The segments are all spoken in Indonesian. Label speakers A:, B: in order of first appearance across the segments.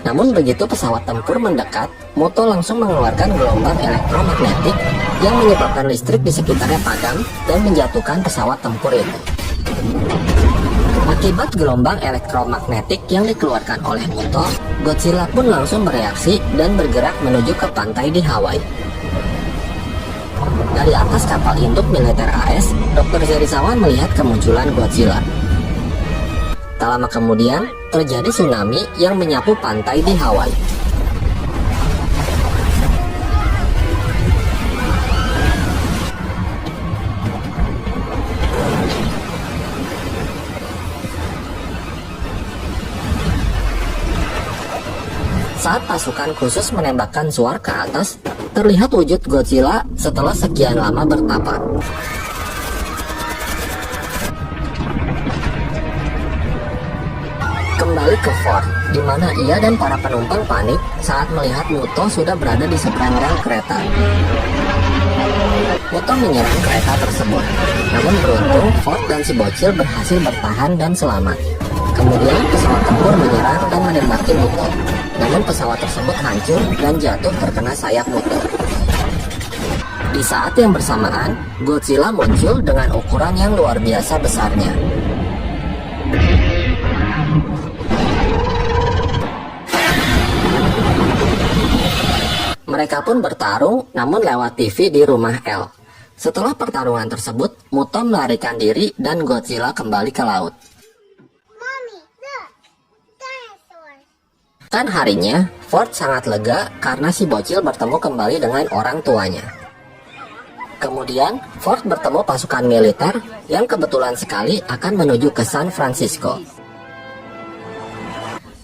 A: Namun begitu pesawat tempur mendekat, Muto langsung mengeluarkan gelombang elektromagnetik yang menyebabkan listrik di sekitarnya padam dan menjatuhkan pesawat tempur itu. Akibat gelombang elektromagnetik yang dikeluarkan oleh Muto, Godzilla pun langsung bereaksi dan bergerak menuju ke pantai di Hawaii. Dari atas kapal induk militer AS, Dr. Serizawa melihat kemunculan Godzilla. Tak lama kemudian, terjadi tsunami yang menyapu pantai di Hawaii. Saat pasukan khusus menembakkan suar ke atas, terlihat wujud Godzilla setelah sekian lama bertapa. Kembali ke Ford, di mana ia dan para penumpang panik saat melihat Muto sudah berada di seberang rel kereta. Muto menyerang kereta tersebut, namun beruntung Ford dan si bocil berhasil bertahan dan selamat. Kemudian pesawat tempur menyerang dan menembaki Muto, namun pesawat tersebut hancur dan jatuh terkena sayap Muto. Di saat yang bersamaan, Godzilla muncul dengan ukuran yang luar biasa besarnya. Mereka pun bertarung, namun lewat TV di rumah L. Setelah pertarungan tersebut, Muto melarikan diri dan Godzilla kembali ke laut. Kan harinya, Ford sangat lega karena si bocil bertemu kembali dengan orang tuanya. Kemudian, Ford bertemu pasukan militer yang kebetulan sekali akan menuju ke San Francisco.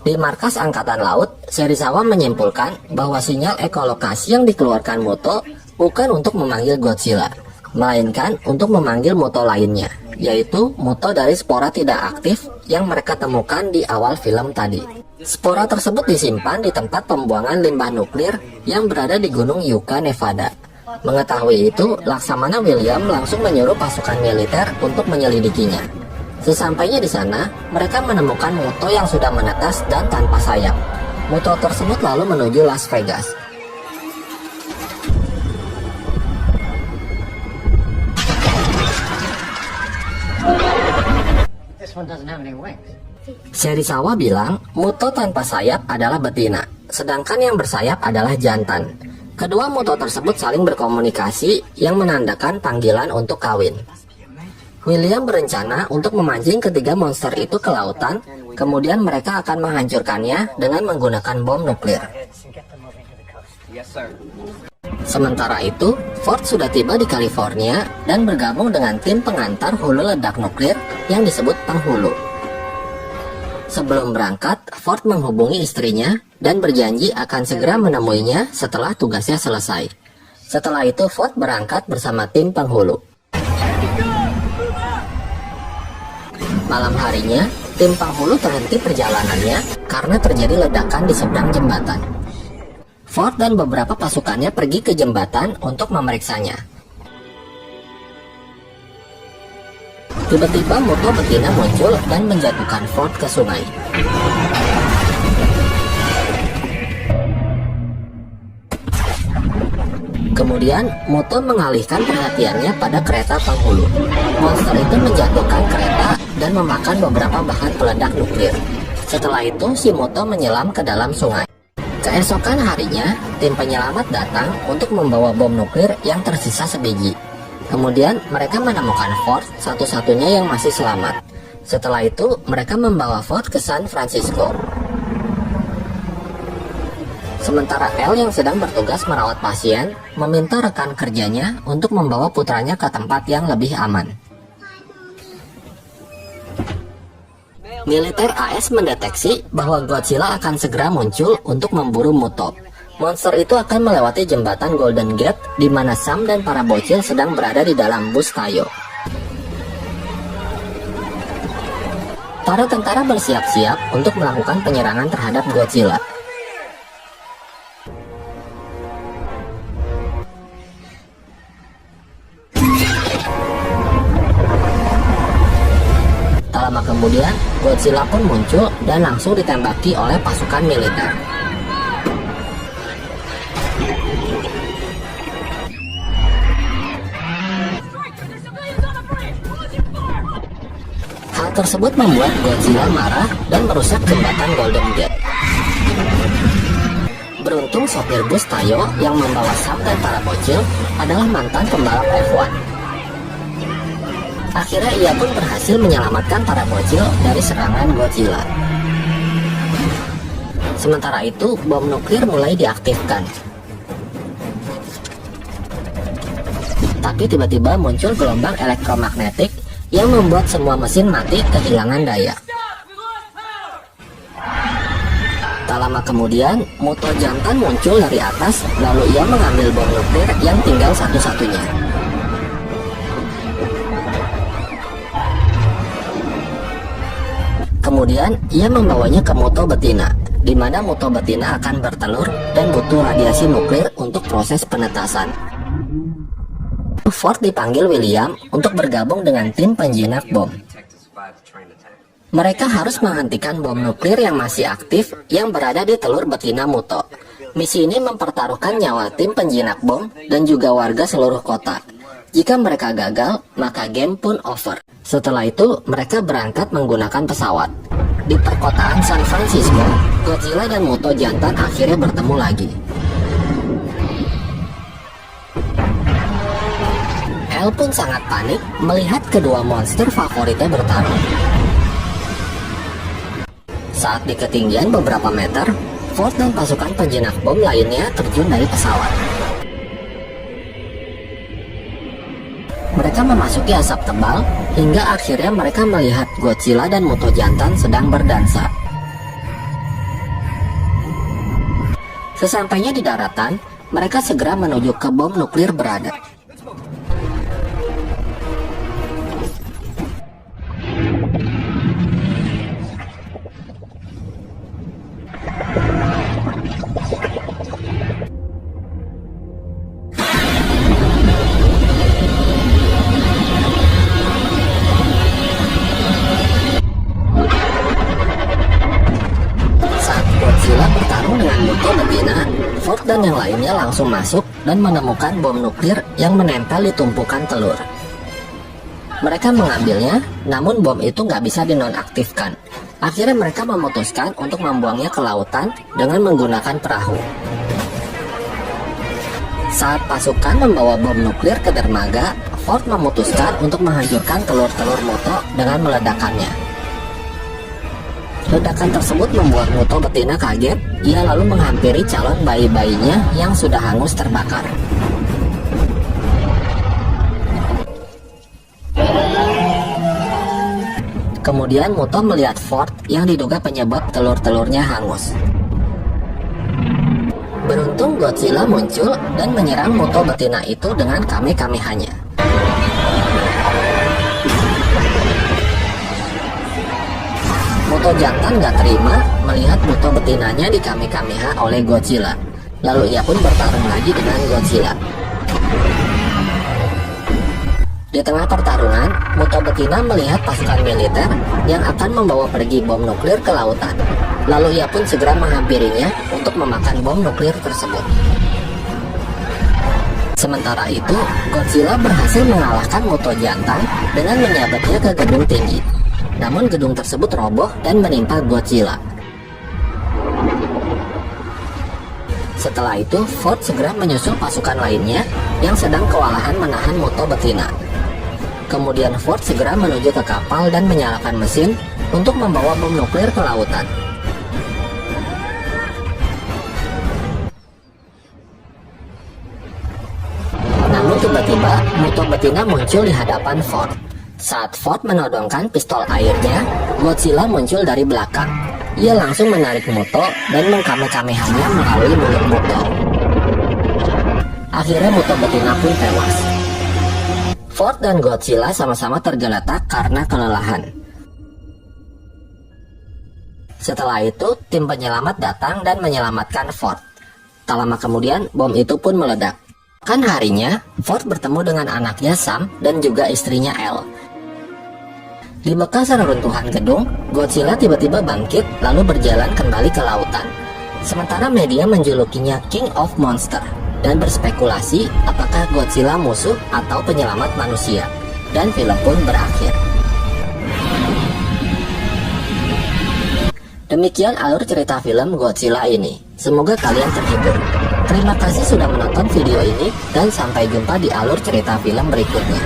A: Di markas Angkatan Laut, Serizawa menyimpulkan bahwa sinyal ekolokasi yang dikeluarkan Muto bukan untuk memanggil Godzilla, melainkan untuk memanggil Muto lainnya, yaitu Muto dari spora tidak aktif yang mereka temukan di awal film tadi. Spora tersebut disimpan di tempat pembuangan limbah nuklir yang berada di Gunung Yucca, Nevada. Mengetahui itu, Laksamana William langsung menyuruh pasukan militer untuk menyelidikinya. Sesampainya di sana, mereka menemukan Muto yang sudah menetas dan tanpa sayap. Muto tersebut lalu menuju Las Vegas. Serizawa bilang Muto tanpa sayap adalah betina, sedangkan yang bersayap adalah jantan. Kedua Muto tersebut saling berkomunikasi yang menandakan panggilan untuk kawin. William berencana untuk memancing ketiga monster itu ke lautan, kemudian mereka akan menghancurkannya dengan menggunakan bom nuklir. Sementara itu, Ford sudah tiba di California dan bergabung dengan tim pengantar hulu ledak nuklir yang disebut penghulu. Sebelum berangkat, Ford menghubungi istrinya dan berjanji akan segera menemuinya setelah tugasnya selesai. Setelah itu, Ford berangkat bersama tim penghulu. Malam harinya, tim penghulu terhenti perjalanannya karena terjadi ledakan di seberang jembatan. Ford dan beberapa pasukannya pergi ke jembatan untuk memeriksanya. Tiba-tiba Muto betina muncul dan menjatuhkan Ford ke sungai. Kemudian, Muto mengalihkan perhatiannya pada kereta penghulu. Monster itu menjatuhkan kereta dan memakan beberapa bahan peledak nuklir. Setelah itu, si Muto menyelam ke dalam sungai. Keesokan harinya, tim penyelamat datang untuk membawa bom nuklir yang tersisa sebiji. Kemudian, mereka menemukan Ford satu-satunya yang masih selamat. Setelah itu, mereka membawa Ford ke San Francisco. Sementara L yang sedang bertugas merawat pasien, meminta rekan kerjanya untuk membawa putranya ke tempat yang lebih aman. Militer AS mendeteksi bahwa Godzilla akan segera muncul untuk memburu Muto. Monster itu akan melewati jembatan Golden Gate, di mana Sam dan para bocil sedang berada di dalam bus Tayo. Para tentara bersiap-siap untuk melakukan penyerangan terhadap Godzilla. Tak lama kemudian, Godzilla pun muncul dan langsung ditembaki oleh pasukan militer. Hal tersebut membuat Godzilla marah dan merusak jembatan Golden Gate. Beruntung sopir bus Tayo yang membawa Sam dan para bocil adalah mantan pembalap F1. Akhirnya ia pun berhasil menyelamatkan para bocil dari serangan Godzilla. Sementara itu, bom nuklir mulai diaktifkan. Tapi tiba-tiba muncul gelombang elektromagnetik yang membuat semua mesin mati kehilangan daya. Tak lama kemudian, Muto jantan muncul dari atas, lalu ia mengambil bom nuklir yang tinggal satu-satunya. Kemudian, ia membawanya ke Muto betina, di mana Muto betina akan bertelur dan butuh radiasi nuklir untuk proses penetasan. Ford dipanggil William untuk bergabung dengan tim penjinak bom. Mereka harus menghentikan bom nuklir yang masih aktif yang berada di telur betina Muto. Misi ini mempertaruhkan nyawa tim penjinak bom dan juga warga seluruh kota. Jika mereka gagal, maka game pun over. Setelah itu, mereka berangkat menggunakan pesawat. Di perkotaan San Francisco, Godzilla dan Muto jantan akhirnya bertemu lagi. El pun sangat panik melihat kedua monster favoritnya bertarung. Saat di ketinggian beberapa meter, Ford dan pasukan penjinak bom lainnya terjun dari pesawat. Mereka memasuki asap tebal hingga akhirnya mereka melihat Godzilla dan Muto jantan sedang berdansa. Sesampainya di daratan, mereka segera menuju ke bom nuklir berada. Ford dan yang lainnya langsung masuk dan menemukan bom nuklir yang menempel di tumpukan telur. Mereka mengambilnya, namun bom itu nggak bisa dinonaktifkan. Akhirnya mereka memutuskan untuk membuangnya ke lautan dengan menggunakan perahu. Saat pasukan membawa bom nuklir ke dermaga, Ford memutuskan untuk menghancurkan telur-telur Muto dengan meledakannya. Ledakan tersebut membuat Muto betina kaget. Ia lalu menghampiri calon bayi-bayinya yang sudah hangus terbakar. Kemudian Muto melihat Ford yang diduga penyebab telur-telurnya hangus. Beruntung Godzilla muncul dan menyerang Muto betina itu dengan Kamehamehanya. Muto jantan gak terima melihat Muto betinanya di Kamehameha oleh Godzilla. Lalu ia pun bertarung lagi dengan Godzilla. Di tengah pertarungan, Muto betina melihat pasukan militer yang akan membawa pergi bom nuklir ke lautan. Lalu ia pun segera menghampirinya untuk memakan bom nuklir tersebut. Sementara itu, Godzilla berhasil mengalahkan Muto jantan dengan menyabetnya ke gedung tinggi. Namun gedung tersebut roboh dan menimpa Godzilla. Setelah itu, Ford segera menyusul pasukan lainnya yang sedang kewalahan menahan Muto betina. Kemudian Ford segera menuju ke kapal dan menyalakan mesin untuk membawa bom nuklir ke lautan. Namun tiba-tiba Muto betina muncul di hadapan Ford. Saat Ford menodongkan pistol airnya, Godzilla muncul dari belakang. Ia langsung menarik Muto dan mengkamehamehanya melalui mulut Muto. Akhirnya Muto betina pun tewas. Ford dan Godzilla sama-sama tergeletak karena kelelahan. Setelah itu, tim penyelamat datang dan menyelamatkan Ford. Tak lama kemudian, bom itu pun meledak. Kan harinya, Ford bertemu dengan anaknya Sam dan juga istrinya Elle. Di bekas reruntuhan gedung, Godzilla tiba-tiba bangkit lalu berjalan kembali ke lautan. Sementara media menjulukinya King of Monster dan berspekulasi apakah Godzilla musuh atau penyelamat manusia. Dan film pun berakhir. Demikian alur cerita film Godzilla ini. Semoga kalian terhibur. Terima kasih sudah menonton video ini dan sampai jumpa di alur cerita film berikutnya.